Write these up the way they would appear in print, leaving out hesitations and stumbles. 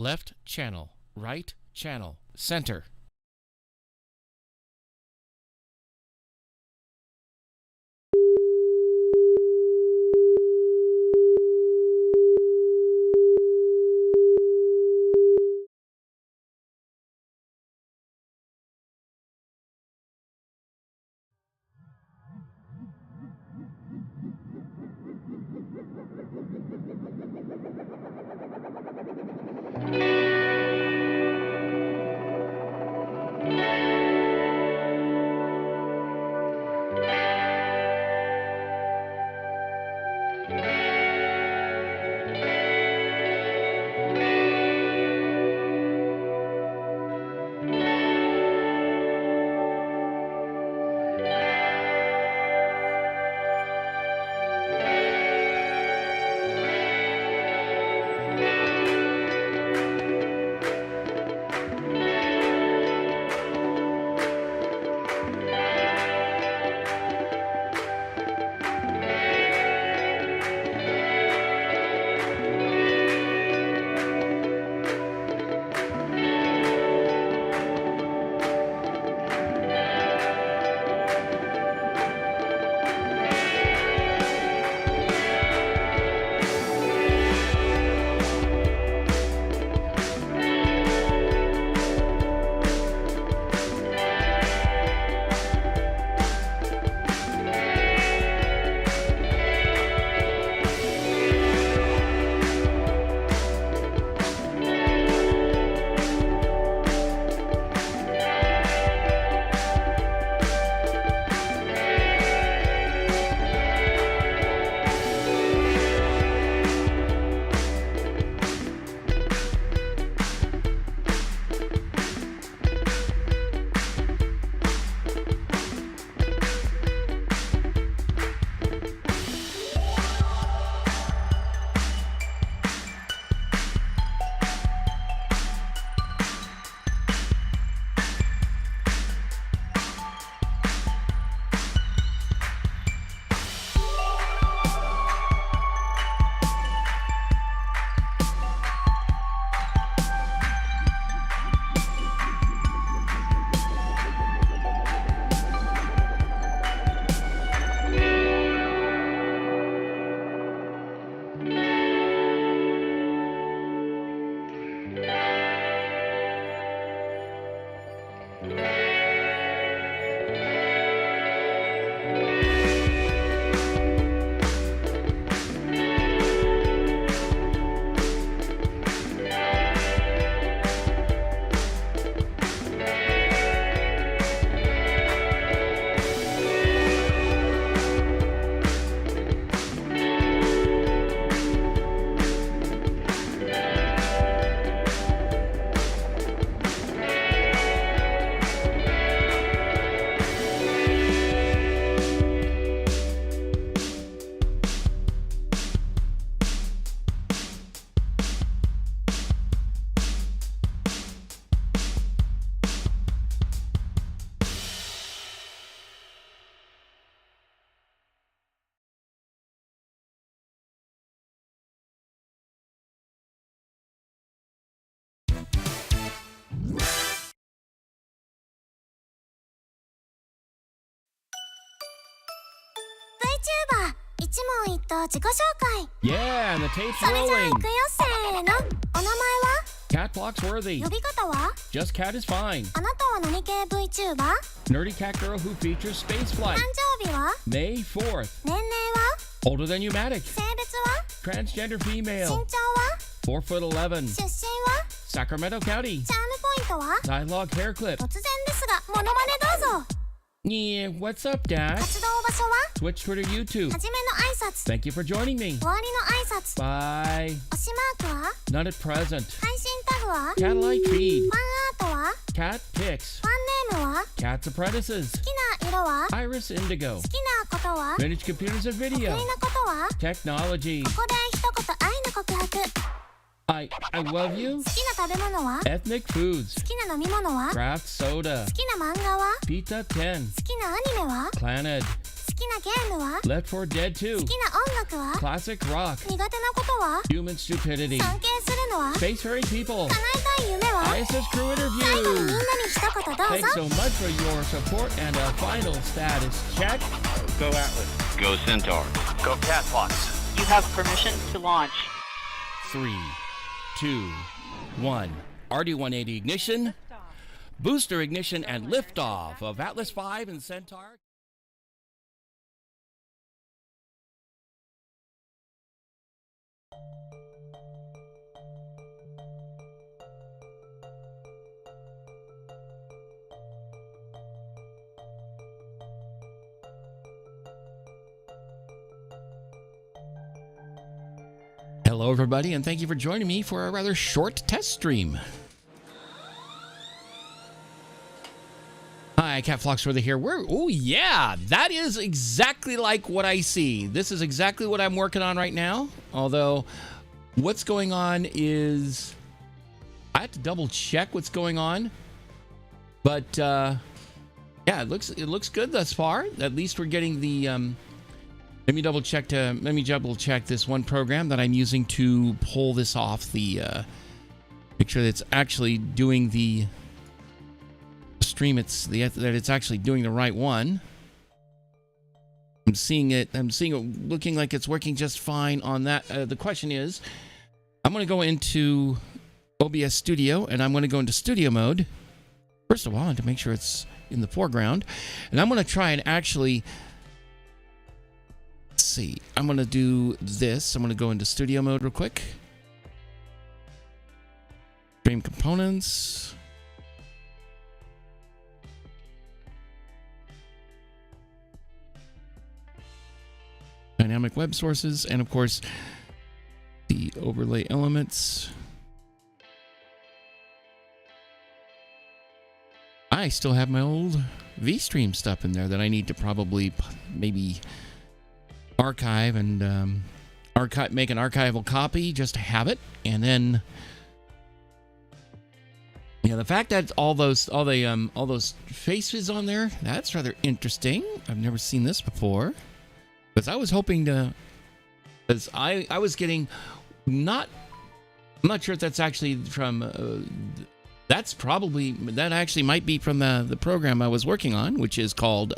left channel, right channel, center. VTuber 一問一答自己紹介 Yeah, and the tape's それじゃあ rolling. 行くよせーのお名前は Katt Phloxworthy. 呼び方は Just Cat is fine. あなたは何系 VTuber? Nerdy cat girl who features spaceflight. 誕生日は May 4th. 年齢は Older than Pneumatic. 性別は Transgender 身 female. 長は 4'11". 出身は Sacramento County. チャームポイントは Dialogue hair clip. 突然ですがモノマネどうぞ Yeah, what's up, Dad? 活動場所は Twitch, Twitter, YouTube. はじめの挨拶 Thank you for joining me. 終わりの挨拶 Bye. 推しマークは None at present. 配信タグは Cat-like feed. ファンアートは Cat pics. ファンネームは Cat's apprentices. 好きな色は Iris Indigo. 好きなことは Vintage computers and 得 video. 意なことは Technology. ここで一言愛の告白 I love you. 好きな食べ物は Ethnic foods. 好きな飲み物は Craft soda. 好きな漫画は Pizza 10. 好きなアニメは Planet. 好きなゲームは Left 4 Dead 2. 好きな音楽は Classic rock. 苦手なことは Human stupidity. 尊敬するいうのは Spacefaring people. 叶えたい夢は ISS crew 最後にみん interview. なに一言どうぞ Thanks so much for your support and a final status check. Go Atlas. Go Centaur. Go Katt Phlox. You have permission to launch. 3, 2, 1. RD-180 ignition. Booster ignition and liftoff of Atlas V and Centaur. Hello, everybody, and thank you for joining me for a rather short test stream. Hi, Katt Phloxworthy here. Oh, yeah, that is exactly like what I see. This is exactly what I'm working on right now. Although, what's going on is... I have to double check what's going on. But, yeah, it looks good thus far. At least we're getting the... Let me double check this one program that I'm using to pull this off the make sure that it's actually doing the stream. That it's actually doing the right one. I'm seeing it looking like it's working just fine on that. The question is, I'm going to go into OBS Studio and I'm going to go into studio mode. First of all, to make sure it's in the foreground, and I'm going to try and actually. See, I'm going to do this. I'm going to go into studio mode real quick. Stream components. Dynamic web sources. And of course, the overlay elements. I still have my old VStream stuff in there that I need to probably maybe... archive and make an archival copy just to have it, and then yeah, the fact that all those faces on there, that's rather interesting. I've never seen this before, because I was hoping to, because I was getting I'm not sure if that's actually from that actually might be from the program I was working on, which is called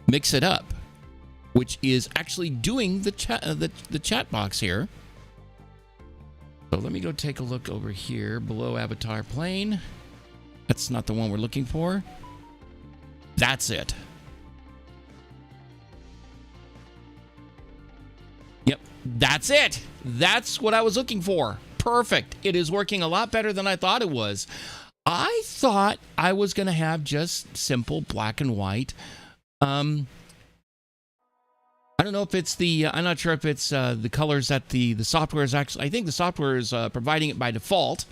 Mix It Up, which is actually doing the chat box here. So let me go take a look over here below avatar plane. That's not the one we're looking for. That's it. Yep, that's it. That's what I was looking for. Perfect. It is working a lot better than I thought it was. I thought I was going to have just simple black and white. I don't know if it's I'm not sure if it's the colors that the software is actually. I think the software is providing it by default,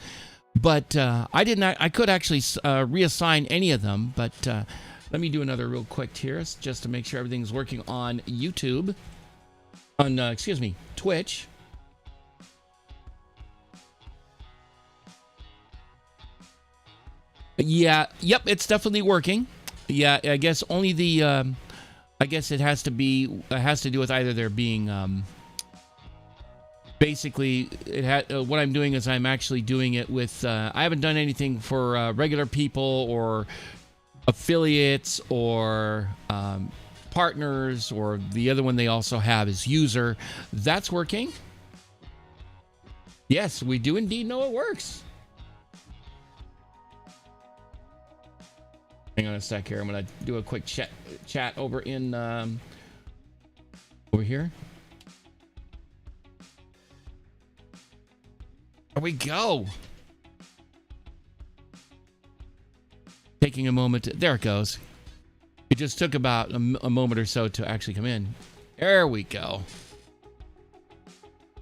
but I could actually reassign any of them. But let me do another real quick here, just to make sure everything's working on YouTube. Excuse me, Twitch. Yeah, yep, it's definitely working. Yeah, I guess only the. I guess it has to do with either there being basically what I'm doing is I'm actually doing it with I haven't done anything for regular people or affiliates or partners, or the other one they also have is user. That's working. Yes, we do indeed know it works. Hang on a sec here. I'm going to do a quick chat over in over here. There we go. Taking a moment. There it goes. It just took about a moment or so to actually come in. There we go.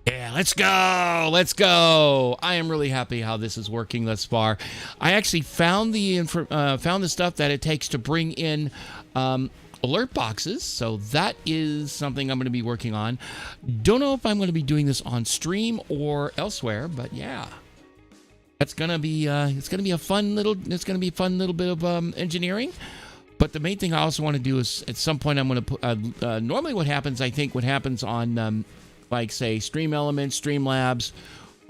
Yeah, let's go. Let's go. I am really happy how this is working thus far. I actually found the stuff that it takes to bring in alert boxes, so that is something I'm going to be working on. Don't know if I'm going to be doing this on stream or elsewhere, but yeah, that's going to be a fun little bit of engineering. But the main thing I also want to do is at some point I'm going to put normally what happens on like say Stream Elements, Streamlabs,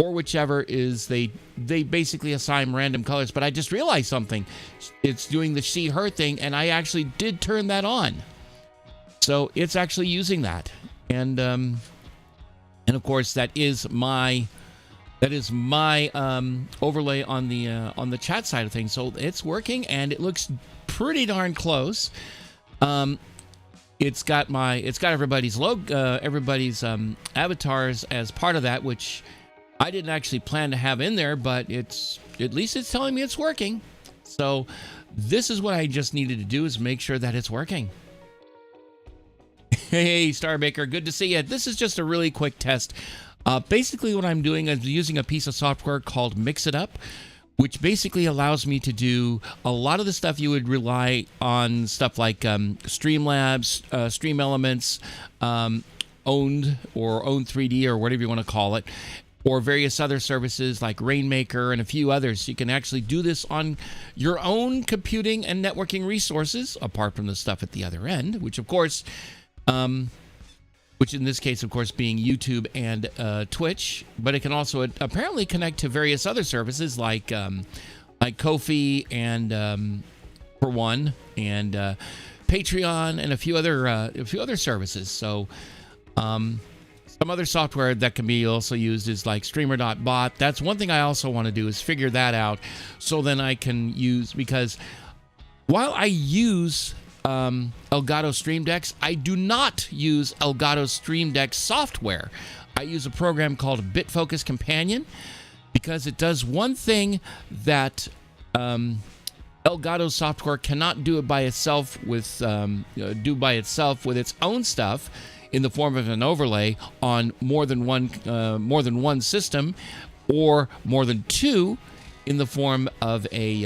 or whichever is they basically assign random colors. But I just realized something. It's doing the she her thing, and I actually did turn that on. So it's actually using that. And of course that is my overlay on the chat side of things. So it's working, and it looks pretty darn close. It's got everybody's logo, everybody's avatars as part of that, which I didn't actually plan to have in there, but at least it's telling me it's working. So this is what I just needed to do, is make sure that it's working. Hey, Starbaker, good to see you. This is just a really quick test. Basically what I'm doing is using a piece of software called Mix It Up, which basically allows me to do a lot of the stuff you would rely on, stuff like Streamlabs, Stream Elements, Owned 3D, or whatever you want to call it, or various other services like Rainmaker and a few others. You can actually do this on your own computing and networking resources, apart from the stuff at the other end, which of course, which in this case, of course, being YouTube and Twitch. But it can also apparently connect to various other services like Ko-fi and For One and Patreon and a few other services. So some other software that can be also used is like Streamer.bot. That's one thing I also want to do, is figure that out, so then I can use, because while I use Elgato Stream Decks, I do not use Elgato Stream Deck software. I use a program called BitFocus Companion, because it does one thing that Elgato software cannot do it by itself with its own stuff, in the form of an overlay on more than one system, or more than two in the form of a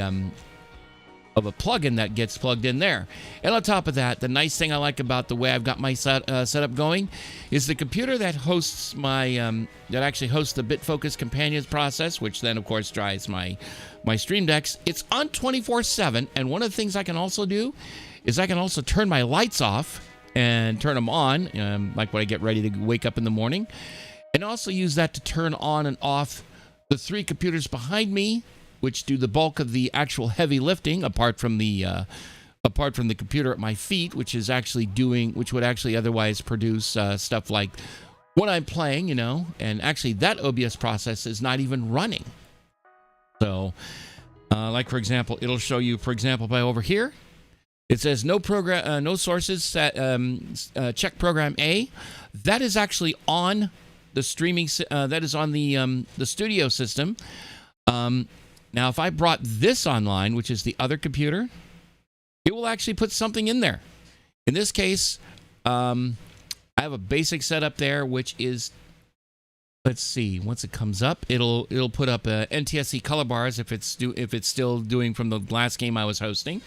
plugin that gets plugged in there. And on top of that, the nice thing I like about the way I've got my setup going is the computer that hosts my that actually hosts the BitFocus Companions process, which then of course drives my Stream Decks. It's on 24/7, and one of the things I can also do is I can also turn my lights off and turn them on, like when I get ready to wake up in the morning, and also use that to turn on and off the three computers behind me, which do the bulk of the actual heavy lifting, apart from the computer at my feet, which would actually otherwise produce stuff like when I'm playing, and actually that OBS process is not even running. So, like for example, it'll show you, for example, by over here, it says no sources, check program A. That is actually on the streaming, that is on the studio system. Now, if I brought this online, which is the other computer, it will actually put something in there. In this case, I have a basic setup there, which is, let's see, once it comes up, it'll put up NTSC color bars if it's still doing from the last game I was hosting.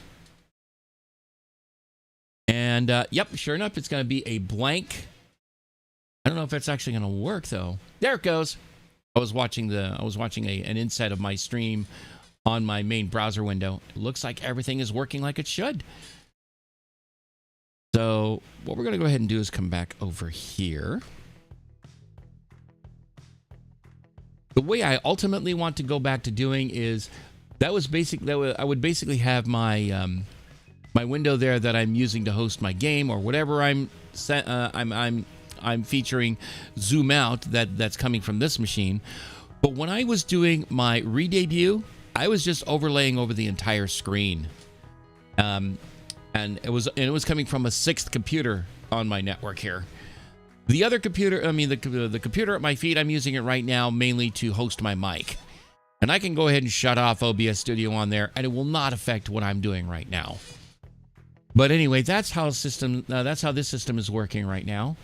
And yep, sure enough, it's going to be a blank. I don't know if that's actually going to work though. There it goes. I was watching an inset of my stream on my main browser window. It looks like everything is working like it should. So what we're going to go ahead and do is come back over here. The way I ultimately want to go back to doing is I would basically have my my window there that I'm using to host my game, or whatever I'm featuring zoom out that's coming from this machine. But when I was doing my re-debut, I was just overlaying over the entire screen, and it was coming from a sixth computer on my network here. The other computer, the computer at my feet, I'm using it right now mainly to host my mic, and I can go ahead and shut off OBS Studio on there, and it will not affect what I'm doing right now. But anyway, that's how this system is working right now.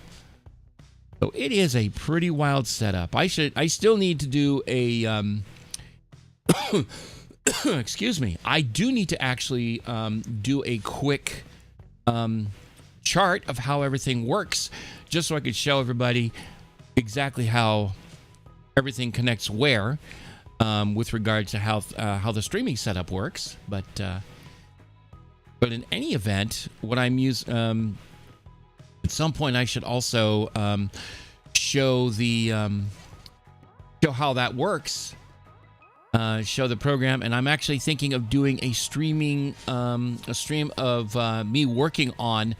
So it is a pretty wild setup. I still need to do a excuse me. I do need to actually do a quick chart of how everything works, just so I could show everybody exactly how everything connects where, with regard to how the streaming setup works. But in any event, what I'm using, at some point I should also show the show how that works. Show the program, and I'm actually thinking of doing a stream of me working on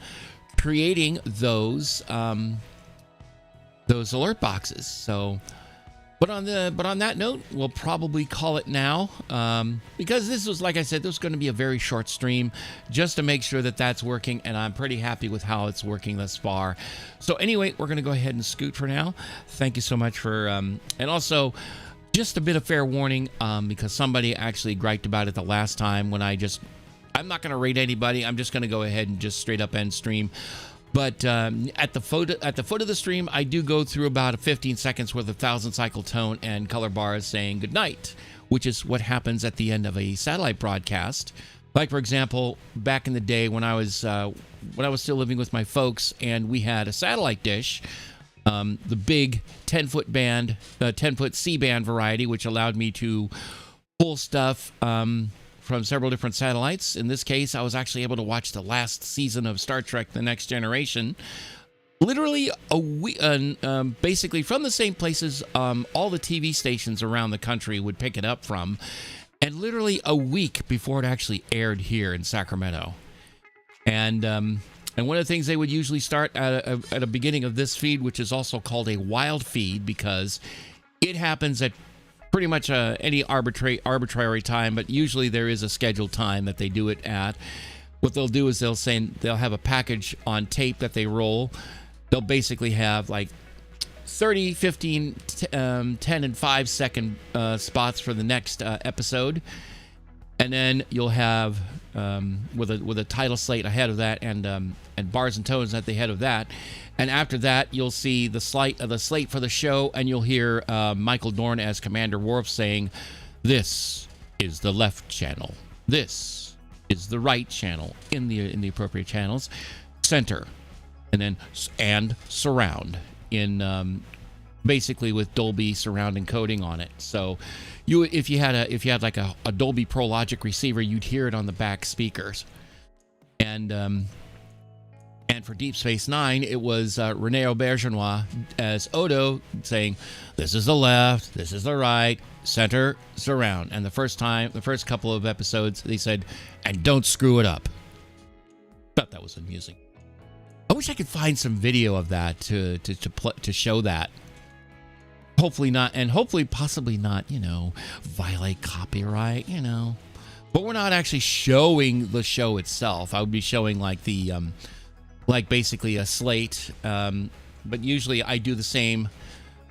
creating those alert boxes. So, but on that note, we'll probably call it now, because this was, like I said, this was going to be a very short stream just to make sure that that's working, and I'm pretty happy with how it's working thus far. So anyway, we're going to go ahead and scoot for now. Thank you so much for, and also, just a bit of fair warning, because somebody actually griped about it the last time when I'm not going to rate anybody. I'm just going to go ahead and just straight up end stream. But at the foot of the stream, I do go through about 15 seconds worth of 1,000 cycle tone and color bars saying good night, which is what happens at the end of a satellite broadcast. Like, for example, back in the day when I was still living with my folks and we had a satellite dish. The big 10-foot band, 10-foot C-band variety, which allowed me to pull stuff from several different satellites. In this case, I was actually able to watch the last season of Star Trek: The Next Generation. Literally basically from the same places all the TV stations around the country would pick it up from, and literally a week before it actually aired here in Sacramento. And one of the things they would usually start at a beginning of this feed, which is also called a wild feed, because it happens at pretty much any arbitrary time, but usually there is a scheduled time that they do it at. What they'll do is they'll have a package on tape that they roll. They'll basically have like 30, 15, 10, and 5 second spots for the next episode. And then you'll have with a title slate ahead of that, and bars and tones at the head of that. And after that, you'll see the slate for the show, and you'll hear Michael Dorn as Commander Worf saying, "This is the left channel. This is the right channel," in the appropriate channels. Center, and then surround in basically with Dolby surround encoding on it. So if you had like a Dolby Pro Logic receiver, you'd hear it on the back speakers. And for Deep Space Nine, it was Rene Auberjonois as Odo saying, "This is the left, this is the right, center, surround." And the first couple of episodes, they said, "And don't screw it up." Thought that was amusing. I wish I could find some video of that to show that. Hopefully not, and hopefully possibly not, violate copyright, But we're not actually showing the show itself. I would be showing like the, like basically a slate. But usually I do the same.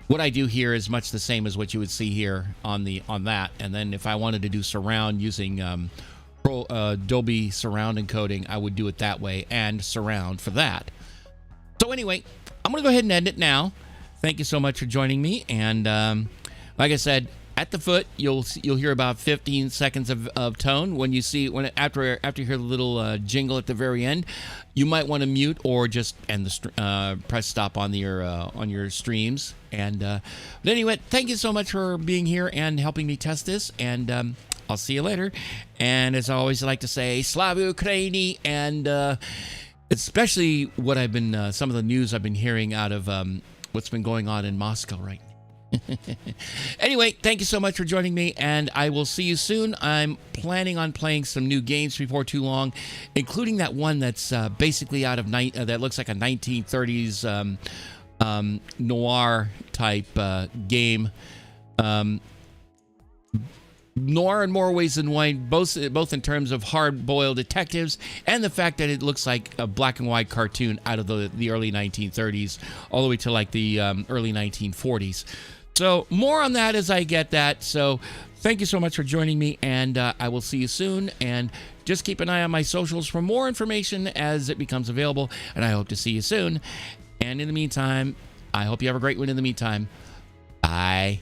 What I do here is much the same as what you would see here on that. And then if I wanted to do surround using Dolby surround encoding, I would do it that way and surround for that. So anyway, I'm going to go ahead and end it now. Thank you so much for joining me, and like I said, at the foot you'll hear about 15 seconds of tone. After you hear the little jingle at the very end, you might want to mute or just end press stop on your streams. And but anyway, thank you so much for being here and helping me test this, and I'll see you later. And as I always like to say, Slava Ukraini, and especially what I've been some of the news I've been hearing out of what's been going on in Moscow right now. Anyway, thank you so much for joining me, and I will see you soon. I'm planning on playing some new games before too long, including that one that's basically out of that looks like a 1930s noir type game. Noir in more ways than one, both in terms of hard-boiled detectives and the fact that it looks like a black and white cartoon out of the early 1930s all the way to like the early 1940s. So more on that as I get that. So thank you so much for joining me, and I will see you soon. And just keep an eye on my socials for more information as it becomes available, and I hope to see you soon. And in the meantime, I hope you have a great one in the meantime. Bye.